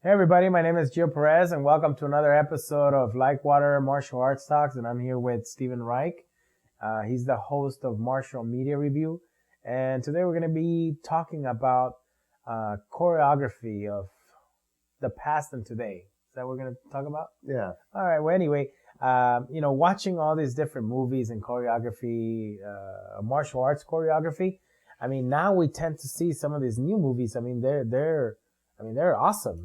Hey everybody, my name is Gio Perez and welcome to another episode of Like Martial Arts Talks, and I'm here with Steven Reich. He's the host of Martial Media Review, and today we're going to be talking about choreography of the past and today. Is that what we're going to talk about? Yeah. All right, well anyway, watching all these different movies and choreography, martial arts choreography, I mean, now we tend to see some of these new movies. I mean, they're awesome.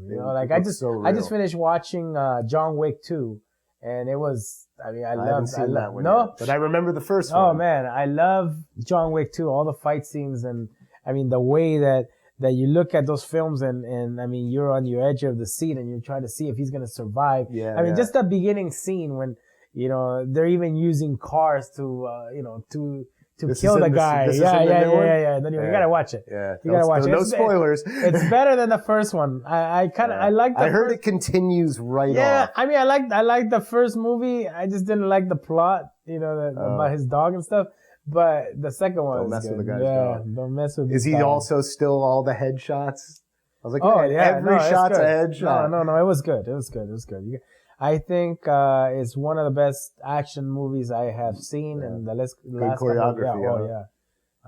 I just finished watching John Wick 2, and it was. I haven't seen that one no, yet, but I remember the first one. Oh man, I love John Wick 2. All the fight scenes, and I mean the way that you look at those films, and I mean you're on your edge of the seat, and you're trying to see if he's gonna survive. Yeah. I mean, just the beginning scene when they're even using cars to kill the guy. Yeah. And then you gotta watch it. Yeah. You gotta watch it. No spoilers. It's better than the first one. I like the I heard it continues right off. Yeah, I mean, I like the first movie. I just didn't like the plot, about his dog and stuff. But the second one Don't mess is good. with the guy's dog. Don't mess with Is he dog. also still all the headshots? I was like, every shot's a headshot. No, it was good. It was good. I think it's one of the best action movies I have seen in the last choreography. Yeah.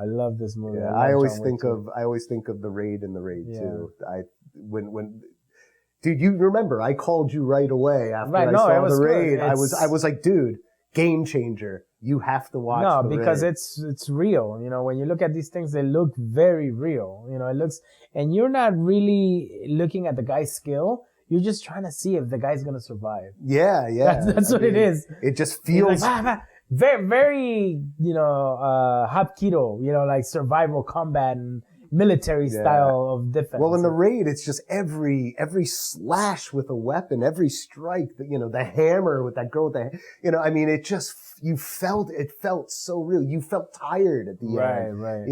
I love this movie. Yeah, I always think of the Raid and the Raid too. Dude, you remember I called you right away after I saw the Raid. I was like, dude, game changer. You have to watch the because Raid. it's real. When you look at these things, they look very real. It looks, and you're not really looking at the guy's skill. You're just trying to see if the guy's gonna survive. Yeah. That's what it is. It just feels like, very, very, Hapkido, like survival combat and military style of defense. Well, in the Raid, it's just every slash with a weapon, every strike, the hammer with that girl with it felt so real. You felt tired at the end. Right.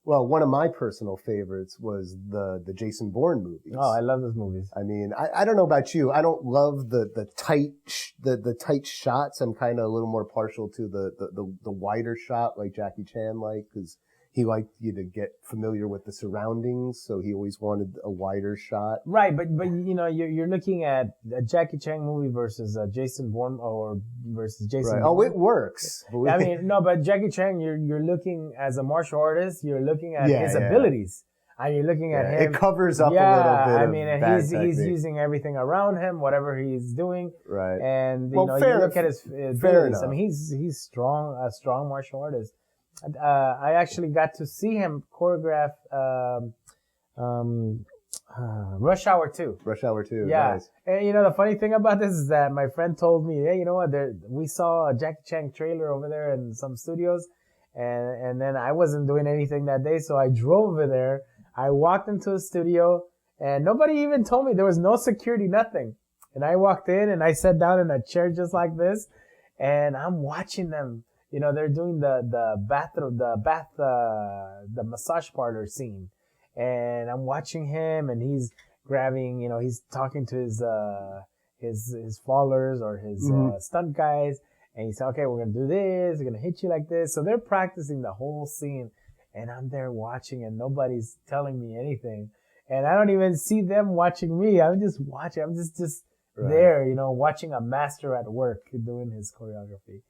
Well, one of my personal favorites was the Jason Bourne movies. Oh, I love those movies. I mean, I don't know about you. I don't love the tight shots. I'm kind of a little more partial to the wider shot like Jackie Chan because he liked you to get familiar with the surroundings, so he always wanted a wider shot. Right, but you're looking at a Jackie Chan movie versus a Jason Bourne or versus Jason. Right. Bourne. Oh, it works. I mean, no, but Jackie Chan, you're looking as a martial artist, you're looking at his abilities. And you're looking at him. It covers up a little bit. I mean, and he's using everything around him, whatever he's doing. Right. And you look at his abilities. I mean, he's strong, a strong martial artist. I actually got to see him choreograph Rush Hour 2. Rush Hour 2, yeah. Nice. And the funny thing about this is that my friend told me, hey, you know what? We saw a Jackie Chan trailer over there in some studios, and then I wasn't doing anything that day, so I drove over there. I walked into the studio, and nobody even told me. There was no security, nothing. And I walked in, and I sat down in a chair just like this, and I'm watching them. They're doing the massage parlor scene. And I'm watching him and he's grabbing, he's talking to his followers or his stunt guys. And he said, okay, we're going to do this. We're going to hit you like this. So they're practicing the whole scene and I'm there watching and nobody's telling me anything. And I don't even see them watching me. I'm just watching. I'm just there, watching a master at work doing his choreography.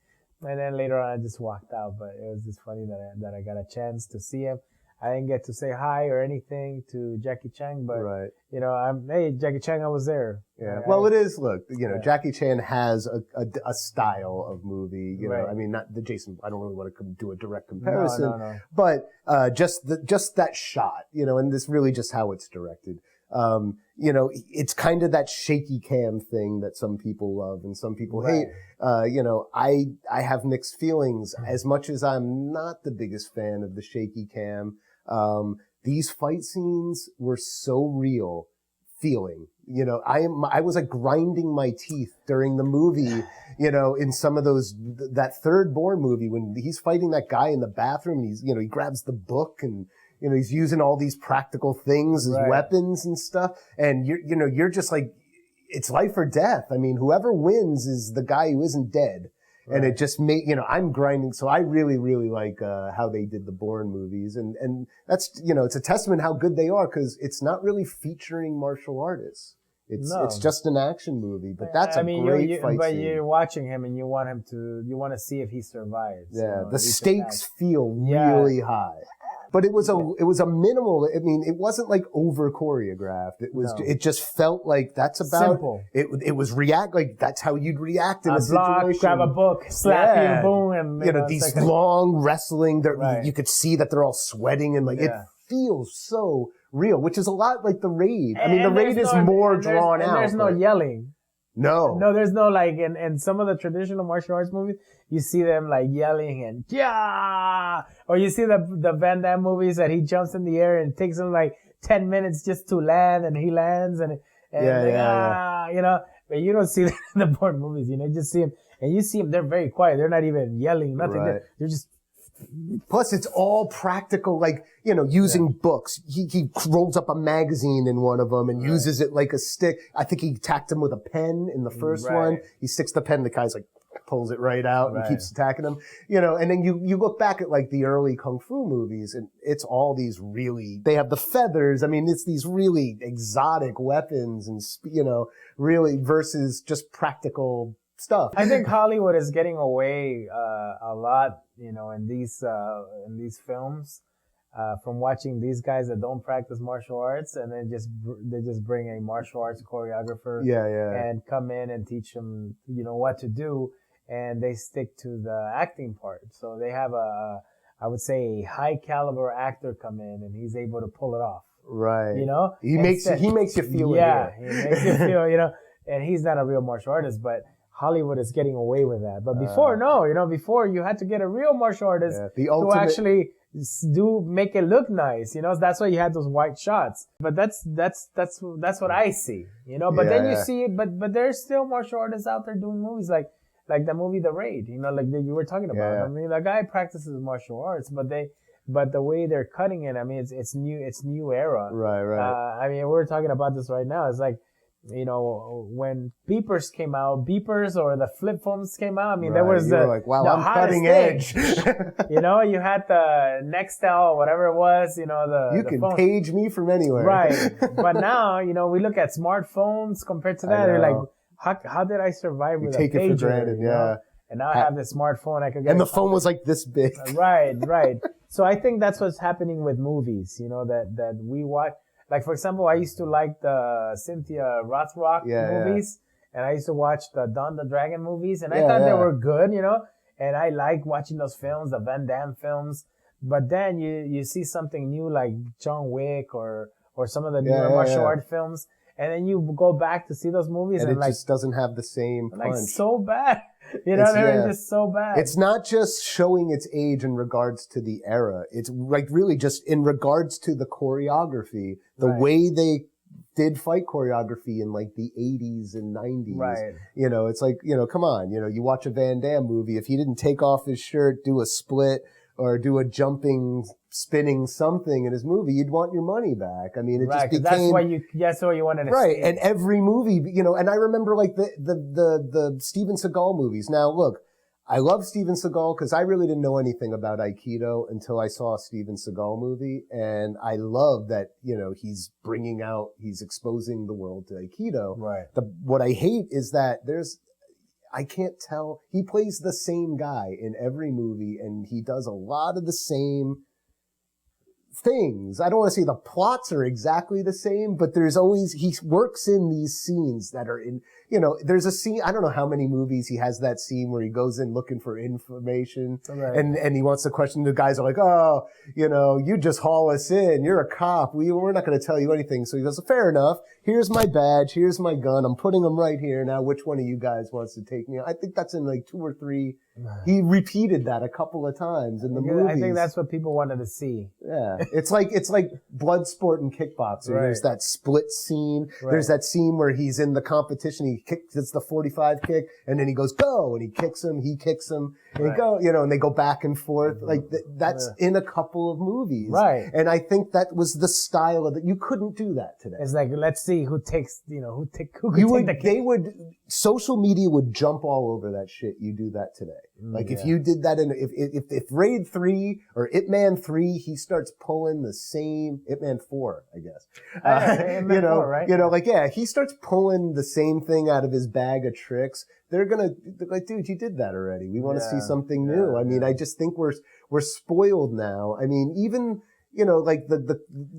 And then later on, I just walked out, but it was just funny that I got a chance to see him. I didn't get to say hi or anything to Jackie Chan, but hey, Jackie Chan, I was there. Yeah. Well, it is. Look, Jackie Chan has a style of movie. I mean, not the Jason. I don't really want to do a direct comparison, no. But just that shot, and this really just how it's directed. It's kind of that shaky cam thing that some people love and some people hate. I have mixed feelings. As much as I'm not the biggest fan of the shaky cam, these fight scenes were so real feeling. I was like grinding my teeth during the movie, in some of that third Bourne movie when he's fighting that guy in the bathroom and he grabs the book and, he's using all these practical things as weapons and stuff. And you're just like, it's life or death. I mean, whoever wins is the guy who isn't dead. Right. And it just made, I'm grinding. So I really, really like, how they did the Bourne movies. And that's, it's a testament how good they are because it's not really featuring martial artists. It's just an action movie, but that's great fight but scene. you're watching him and you want to see if he survives. Yeah, the stakes feel really high. But it was a minimal. I mean, it wasn't like over choreographed. It just felt like that's about simple. It was like that's how you'd react in a block, situation. grab a book, slap you, boom, and you know these long wrestling. You could see that they're all sweating and it feels so real, which is a lot like the Raid. I mean, the Raid is more drawn out. There's no yelling. No, there's no like in some of the traditional martial arts movies, you see them like yelling and yeah, or you see the Van Damme movies that he jumps in the air and it takes him like 10 minutes just to land, and he lands and you know, but you don't see that in the Bourne movies. You know, you just see him and you see them. They're very quiet. They're not even yelling. Nothing. Right. They're just. Plus, it's all practical, like, you know, using books. He rolls up a magazine in one of them and uses it like a stick. I think he attacked him with a pen in the first one. He sticks the pen, the guy's like, pulls it right out and keeps attacking him. You know, and then you look back at like the early Kung Fu movies and it's all these really, they have the feathers. I mean, it's these really exotic weapons and, you know, really versus just practical stuff. I think Hollywood is getting away a lot, you know, in these films, from watching these guys that don't practice martial arts, and then they just bring a martial arts choreographer, and come in and teach them, you know, what to do, and they stick to the acting part. So they have I would say, a high caliber actor come in, and he's able to pull it off. Right. You know, he makes you feel it. Yeah, he makes you feel, you know, and he's not a real martial artist, but Hollywood is getting away with that. But before, no, you know, before you had to get a real martial artist to actually make it look nice. You know, that's why you had those white shots. But that's what I see, you know, but then you see it, but there's still martial artists out there doing movies like the movie The Raid, you know, like you were talking about. I mean, the guy practices martial arts, but the way they're cutting it, I mean, it's new era. Right. I mean, we're talking about this right now. It's like, you know, when beepers or the flip phones came out, I mean, there was like, wow, I'm cutting edge. You know, you had the Nextel, whatever it was, you know, you can page me from anywhere. Right. But now, you know, we look at smartphones compared to that. You're like, how did I survive with a pager? Take it for granted, you know? And now I have this smartphone. I could get. And the phone was like this big. Right. So I think that's what's happening with movies, you know, that we watch. Like, for example, I used to like the Cynthia Rothrock movies, and I used to watch the Dawn the Dragon movies, and I thought they were good, you know, and I like watching those films, the Van Damme films. But then you see something new like John Wick or some of the newer martial art films, and then you go back to see those movies, and it like, just doesn't have the same punch. Like, so bad. You know, they're just so bad. It's not just showing its age in regards to the era. It's like really just in regards to the choreography, the way they did fight choreography in like the 80s and 90s. Right. You know, it's like, you know, come on, you know, you watch a Van Damme movie. If he didn't take off his shirt, do a split, or do a jumping, spinning something in his movie, you'd want your money back. I mean, it just became... That's why you wanted to see. And every movie, you know, and I remember like the Steven Seagal movies. Now, look, I love Steven Seagal because I really didn't know anything about Aikido until I saw a Steven Seagal movie. And I love that, you know, he's exposing the world to Aikido. Right. What I hate is that I can't tell. He plays the same guy in every movie, and he does a lot of the same things. I don't want to say the plots are exactly the same, but he works in these scenes that are in, you know, there's a scene, I don't know how many movies he has that scene where he goes in looking for information, and he wants to question, the guys are like, oh, you know, you just haul us in, you're a cop, we're not going to tell you anything. So he goes, fair enough, here's my badge, here's my gun, I'm putting them right here, now which one of you guys wants to take me? I think that's in like 2 or 3. He repeated that a couple of times in the movies. I think that's what people wanted to see. Yeah. It's like blood sport and kickboxing. There's that split scene. There's that scene where he's in the competition. It's the 45 kick, and then he goes, go, and he kicks him. And they go, and they go back and forth. Like that's in a couple of movies. Right. And I think that was the style of it. You couldn't do that today. It's like, let's see who takes, who could take the social media would jump all over that shit. You do that today. Like if you did that if Raid 3 or Ip Man 3, he starts pulling the same, Ip Man 4, I guess. Ip Man 4, right? He starts pulling the same thing out of his bag of tricks. They're like, dude, you did that already. We want to see something new. I mean, I just think we're spoiled now. I mean, even, like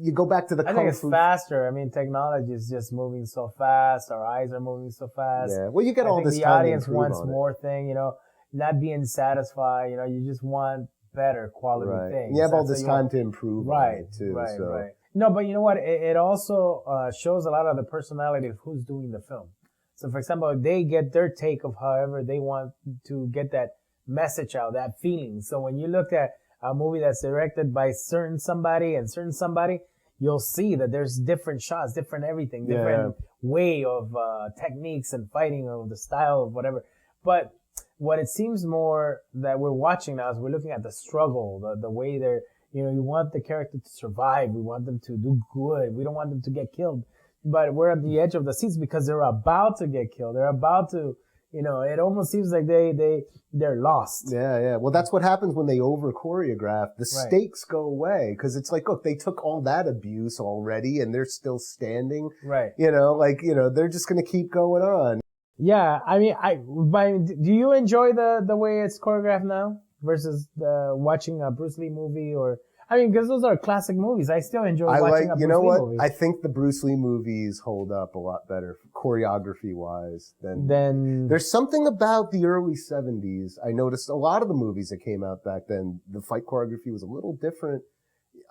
you go back to the I think it's faster. I mean, technology is just moving so fast. Our eyes are moving so fast. Yeah. Well, you get all this time. The audience wants more thing, not being satisfied. You just want better quality things. You have all this time to improve on it too. Right. No, but you know what? It also shows a lot of the personality of who's doing the film. So, for example, they get their take of however they want to get that message out, that feeling. So when you look at a movie that's directed by certain somebody, you'll see that there's different shots, different everything, different way of techniques and fighting, of the style of whatever. But what it seems more that we're watching now is we're looking at the struggle, the way they're, you want the character to survive. We want them to do good. We don't want them to get killed. But we're at the edge of the seats because they're about to get killed. They're about to, it almost seems like they're lost. Yeah. Well, that's what happens when they over choreograph. The stakes go away because it's like, look, they took all that abuse already and they're still standing. Right. They're just going to keep going on. Yeah. I mean, do you enjoy the way it's choreographed now versus watching a Bruce Lee movie or? I mean, because those are classic movies. I still enjoy watching a Bruce Lee movie. I think the Bruce Lee movies hold up a lot better choreography-wise than there's something about the early 70s. I noticed a lot of the movies that came out back then, the fight choreography was a little different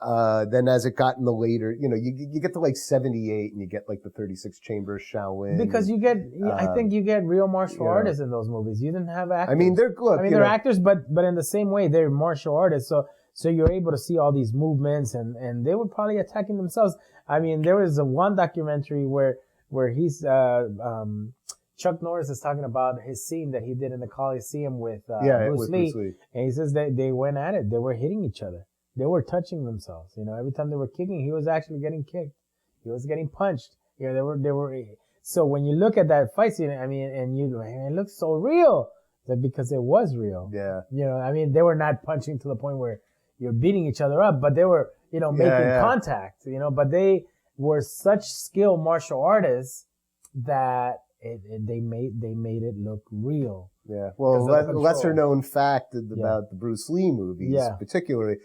than as it got in the later, you get to like 78 and you get like the 36 Chambers Shaolin. Because I think you get real martial artists in those movies. You didn't have actors. I mean, they're actors, but in the same way, they're martial artists. So you're able to see all these movements and they were probably attacking themselves. I mean, there was one documentary where he's, Chuck Norris is talking about his scene that he did in the Coliseum with Bruce Lee. And he says that they went at it. They were hitting each other. They were touching themselves. Every time they were kicking, he was actually getting kicked. He was getting punched. They were, so when you look at that fight scene, I mean, and it looks so real. Because it was real. Yeah. I mean, they were not punching to the point where you're beating each other up, but they were, making contact, but they were such skilled martial artists that they made it look real. Yeah. Well, lesser known fact about the Bruce Lee movies, particularly,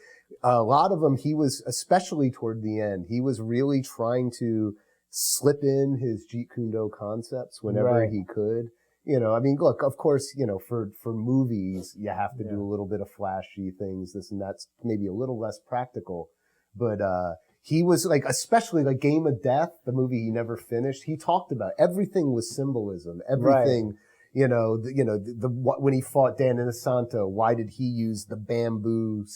a lot of them, he was, especially toward the end, he was really trying to slip in his Jeet Kune Do concepts whenever he could. I mean, look, of course, for movies, you have to do a little bit of flashy things, this and that's maybe a little less practical. But, he was like, especially like Game of Death, the movie he never finished, he talked about everything was symbolism, everything, when he fought Dan Inosanto, why did he use the bamboo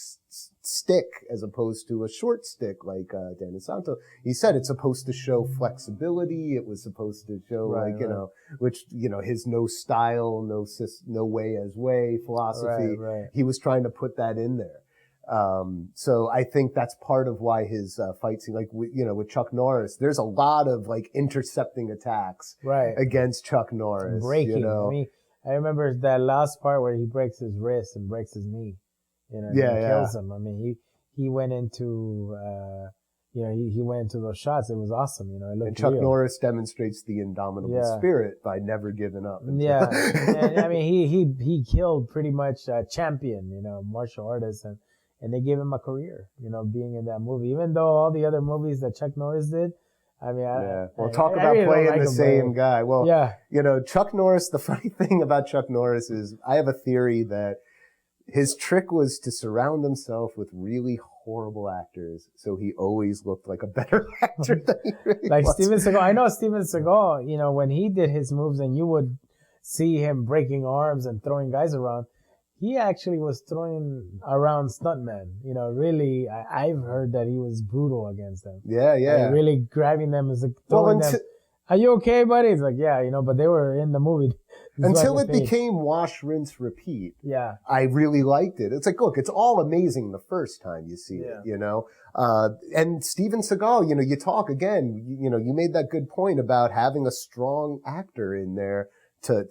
stick as opposed to a short stick like Dan Inosanto? He said it's supposed to show flexibility. It was supposed to show his no style, no way as way philosophy. Right. He was trying to put that in there. So I think that's part of why his fight scene, like with Chuck Norris, there's a lot of like intercepting attacks against Chuck Norris. Breaking. I mean, I remember that last part where he breaks his wrist and breaks his knee. And kills him. I mean, he went into he went into those shots. It was awesome. It looked and Chuck real. Norris demonstrates the indomitable spirit by never giving up. Yeah, and I mean, he killed pretty much a champion, martial artist, and they gave him a career, being in that movie. Even though all the other movies that Chuck Norris did, I mean, talk about really playing the same guy. Well, Chuck Norris. The funny thing about Chuck Norris is, I have a theory that his trick was to surround himself with really horrible actors, so he always looked like a better actor than he really like was. Steven Seagal. I know Steven Seagal, when he did his moves and you would see him breaking arms and throwing guys around, he actually was throwing around stuntmen. Really, I've heard that he was brutal against them. Yeah. Like really grabbing them as throwing them. Are you okay, buddy? It's like, but they were in the movie. Until it became wash, rinse, repeat. Yeah. I really liked it. It's like, look, it's all amazing the first time you see it, you know? And Steven Seagal, you know, you talk again, you know, you made that good point about having a strong actor in there to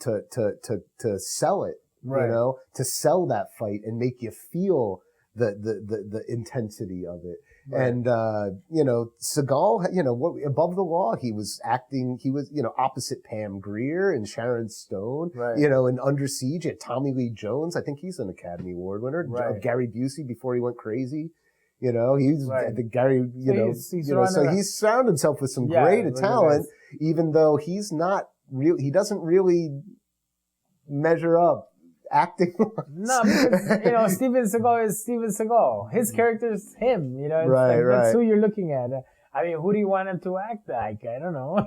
sell it, right. you know, to sell that fight and make you feel the intensity of it. Right. And, you know, Seagal, you know, Above the Law, he was, you know, opposite Pam Grier and Sharon Stone, right. you know, and Under Siege at Tommy Lee Jones. I think he's an Academy Award winner. Right. Gary Busey before he went crazy. You know, he's, right. the Gary, you know, so he's surrounded himself with some great talent, even though he's not real, he doesn't really measure up acting. No, because, you know, Steven Seagal is Steven Seagal. His character is him, you know. It's right. That's who you're looking at. I mean, who do you want him to act like? I don't know.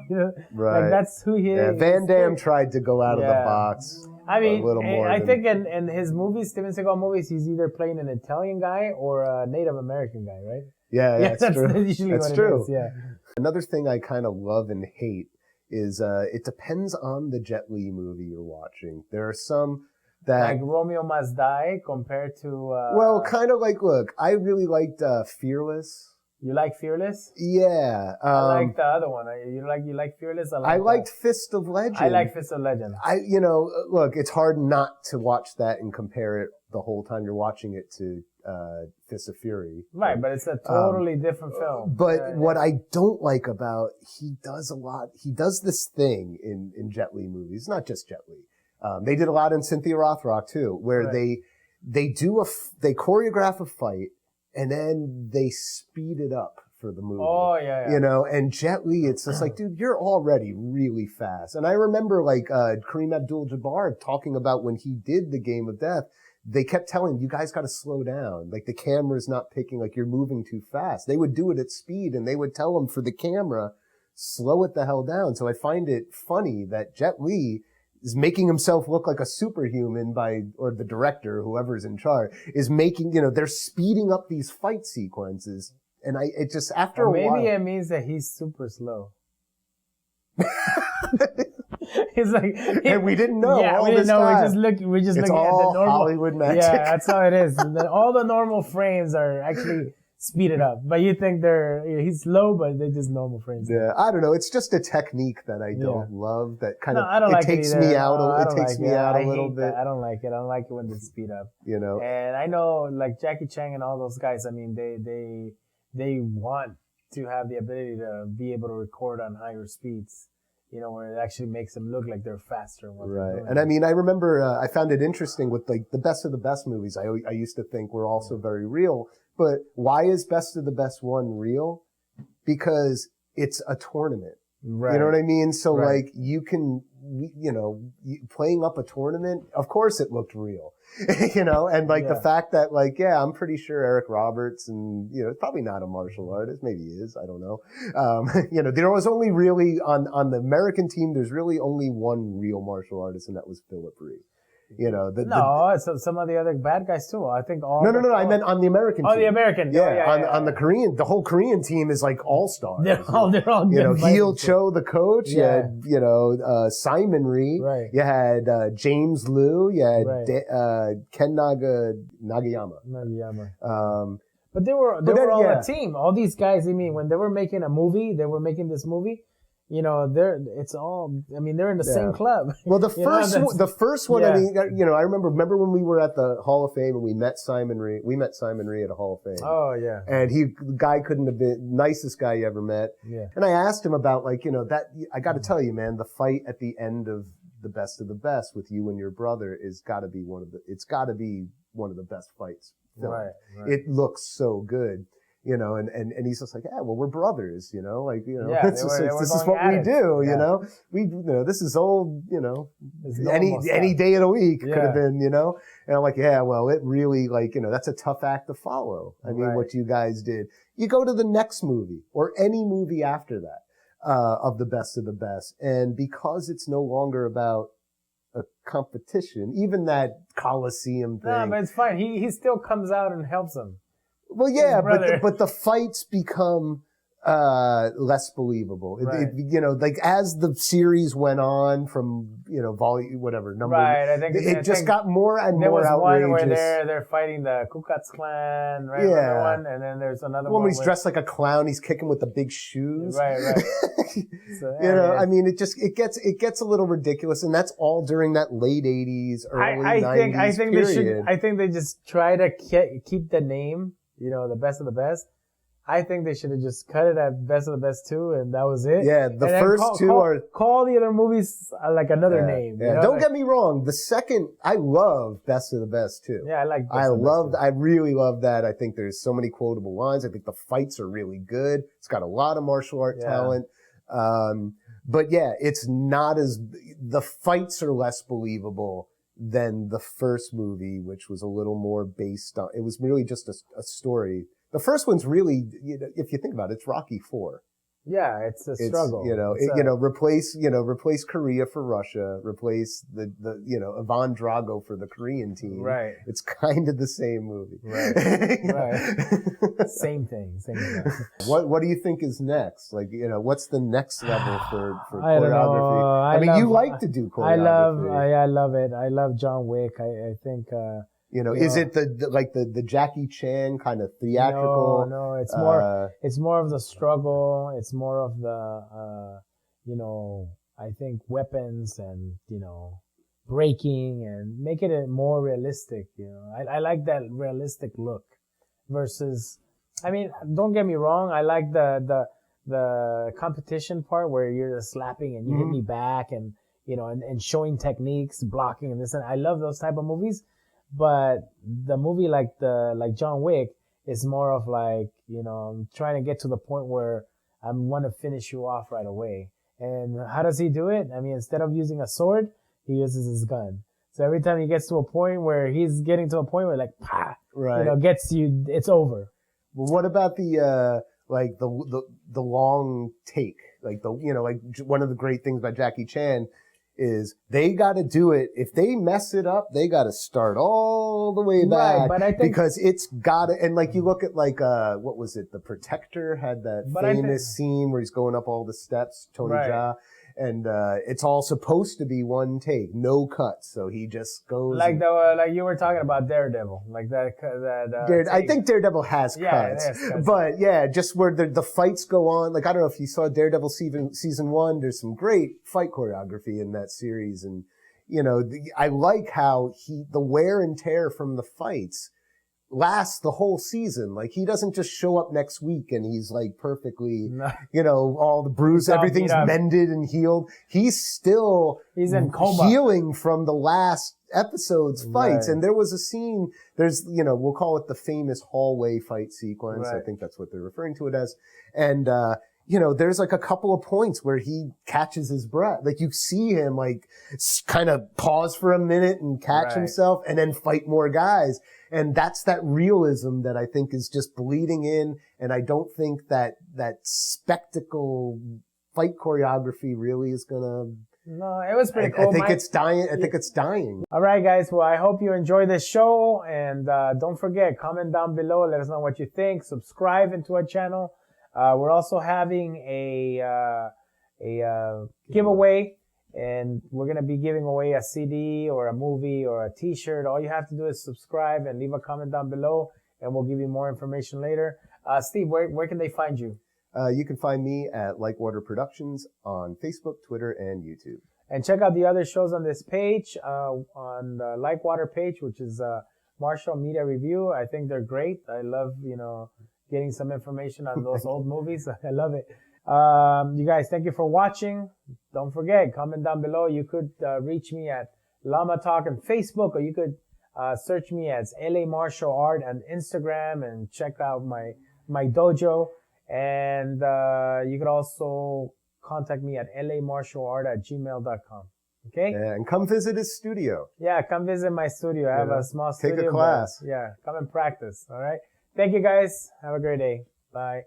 Right. Like, that's who he is. Van Damme tried to go out of the box. I mean, a little more I think in his movies, Steven Seagal movies, he's either playing an Italian guy or a Native American guy, right? Yeah, that's true. That's usually that's what true. It is, yeah. Another thing I kind of love and hate is it depends on the Jet Li movie you're watching. There are some that, like Romeo Must Die compared to well, kind of like, look, I really liked Fearless. You like Fearless? Yeah. I like the other one. You like Fearless? I liked Fist of Legend. I like Fist of Legend. You know, look, it's hard not to watch that and compare it the whole time you're watching it to Fist of Fury. Right, but it's a totally different film. But what I don't like about, he does this thing in Jet Li movies, not just Jet Li. They did a lot in Cynthia Rothrock too, where they choreograph a fight and then they speed it up for the movie. Oh, yeah. You know, and Jet Li, it's just like, dude, you're already really fast. And I remember like, Kareem Abdul-Jabbar talking about when he did The Game of Death, they kept telling him, you guys got to slow down. Like the camera's not picking, like you're moving too fast. They would do it at speed and they would tell him for the camera, slow it the hell down. So I find it funny that Jet Li is making himself look like a superhuman or the director, whoever's in charge, is making, you know, they're speeding up these fight sequences. And it just, after a while. Maybe it means that he's super slow. He's like, and we didn't know. Yeah, we didn't know. We're just looking at the normal Hollywood magic. Yeah, that's how it is. All the normal frames are actually speeded up, but you think he's slow, but they're just normal frames. Yeah, I don't know. It's just a technique that I don't love. That kind of it takes me out. It takes me out a little bit. I don't like it. I don't like it when they speed up. You know. And I know, like Jackie Chan and all those guys. I mean, they want to have the ability to be able to record on higher speeds. You know, where it actually makes them look like they're faster. Right. And I mean, I remember, I found it interesting with like the Best of the Best movies. I used to think were also very real, but why is Best of the Best 1 real? Because it's a tournament. Right. You know what I mean? So like you can, you know, playing up a tournament, of course it looked real, you know, and like the fact that like, yeah, I'm pretty sure Eric Roberts and, you know, it's probably not a martial artist. Maybe he is. I don't know. You know, there was only really on the American team, there's really only one real martial artist and that was Philip Ree. You know, some of the other bad guys too. I think all. No. I meant on the American team. Oh, the American. Yeah, on the Korean, the whole Korean team is like all stars. They're all good. You know, Heel Cho, the coach. You had, you know, Simon Ree. Right. You had James Liu. You had Ken Nagayama. But they were all a team. All these guys. I mean, when they were making making this movie. You know, they're in the same club. Well, the first one, I mean, you know, I remember when we were at the Hall of Fame and we met Simon Ree. We met Simon Ree at a Hall of Fame. Oh, yeah. And the guy couldn't have been nicest guy you ever met. Yeah. And I asked him about like, you know, I got to tell you, man, the fight at the end of the Best of the Best with you and your brother it's got to be one of the best fights filmed. Right. It looks so good. You know, and he's just like, yeah, well, we're brothers, you know, like, you know, this is what we do, you know, this is old, you know, any day of the week could have been, you know, and I'm like, yeah, well, it really like, you know, that's a tough act to follow. I mean, what you guys did, you go to the next movie or any movie after that, of the Best of the Best. And because it's no longer about a competition, even that Coliseum thing. No, but it's fine. He still comes out and helps them. Well, yeah, but the fights become less believable. Right. You know, like as the series went on from, you know, volume, whatever number. Right. I think it just got more and more outrageous. There was one where they're fighting the Ku Klux Klan, right? Yeah. One, and then there's another one one where he's dressed like a clown. He's kicking with the big shoes. Right. So, you know, I mean, it gets a little ridiculous, and that's all during that late 80s, early 90s period. I think they just try to keep the name, you know, the best of the best. I think they should have just cut it at Best of the Best 2, and that was it. Yeah, the first two are... Call the other movies like another name. Yeah. You know? Don't get me wrong. The second, I love Best of the Best 2. Yeah, I like I really love that. I think there's so many quotable lines. I think the fights are really good. It's got a lot of martial art talent. But yeah, it's not as... The fights are less believable than the first movie, which was a little more based on... It was really just a story. The first one's really, you know, if you think about it, it's Rocky IV. Yeah, it's a struggle. Replace Korea for Russia, replace the Ivan Drago for the Korean team. Right. It's kind of the same movie. Right. Same thing. What do you think is next? Like, you know, what's the next level for I choreography? Don't know. You like to do choreography. I love it. I love John Wick. I think, is it the Jackie Chan kind of theatrical? No, it's more of the struggle. It's more of the, I think weapons and, breaking and making it more realistic. I like that realistic look versus, I mean, don't get me wrong. I like the competition part where you're just slapping and you hit me back and, and showing techniques, blocking and this, and I love those type of movies. But the movie like John Wick is more of like, I'm trying to get to the point where I want to finish you off right away. And how does he do it? I mean, instead of using a sword, he uses his gun. So every time he gets to a point where he's getting to a point where like, pah, gets you, it's over. Well, what about the long take? Like one of the great things about Jackie Chan is they got to do it. If they mess it up, they got to start all the way back. Right, but I think because it's got to, and like you look at what was it? The Protector had that famous scene where he's going up all the steps, Tony Jaa. And, it's all supposed to be one take, no cuts. So he just goes. Like you were talking about Daredevil, like I think Daredevil has cuts. But yeah, just where the fights go on. Like, I don't know if you saw Daredevil season 1, there's some great fight choreography in that series. And, I like how the wear and tear from the fights lasts the whole season. Like, he doesn't just show up next week and he's like perfectly, all the bruises, everything's mended and healed. He's in coma, healing from the last episode's fights. Right. And there was a scene, we'll call it the famous hallway fight sequence. Right. I think that's what they're referring to it as. And, there's like a couple of points where he catches his breath. Like, you see him like kind of pause for a minute and catch himself and then fight more guys. And that's that realism that I think is just bleeding in. And I don't think that spectacle fight choreography really is gonna. No, it was pretty cool. I think it's dying. I think it's dying. All right, guys. Well, I hope you enjoyed this show. And don't forget, comment down below. Let us know what you think. Subscribe into our channel. We're also having a giveaway. And we're going to be giving away a CD or a movie or a t-shirt. All you have to do is subscribe and leave a comment down below, and we'll give you more information later. Steve, where can they find you? You can find me at Water Productions on Facebook, Twitter, and YouTube. And check out the other shows on this page, on the Water page, which is Martial Media Review. I think they're great. I love, getting some information on those old movies. I love it. You guys, thank you for watching. Don't forget, comment down below. You could reach me at LAMA Talk on Facebook, or you could search me as LAMArtialArt on Instagram and check out my dojo. And you could also contact me at LAMartialArt@gmail.com. Okay? Yeah, and come visit his studio. Yeah, come visit my studio. I have a small studio. Take a class. Yeah, come and practice. All right? Thank you, guys. Have a great day. Bye.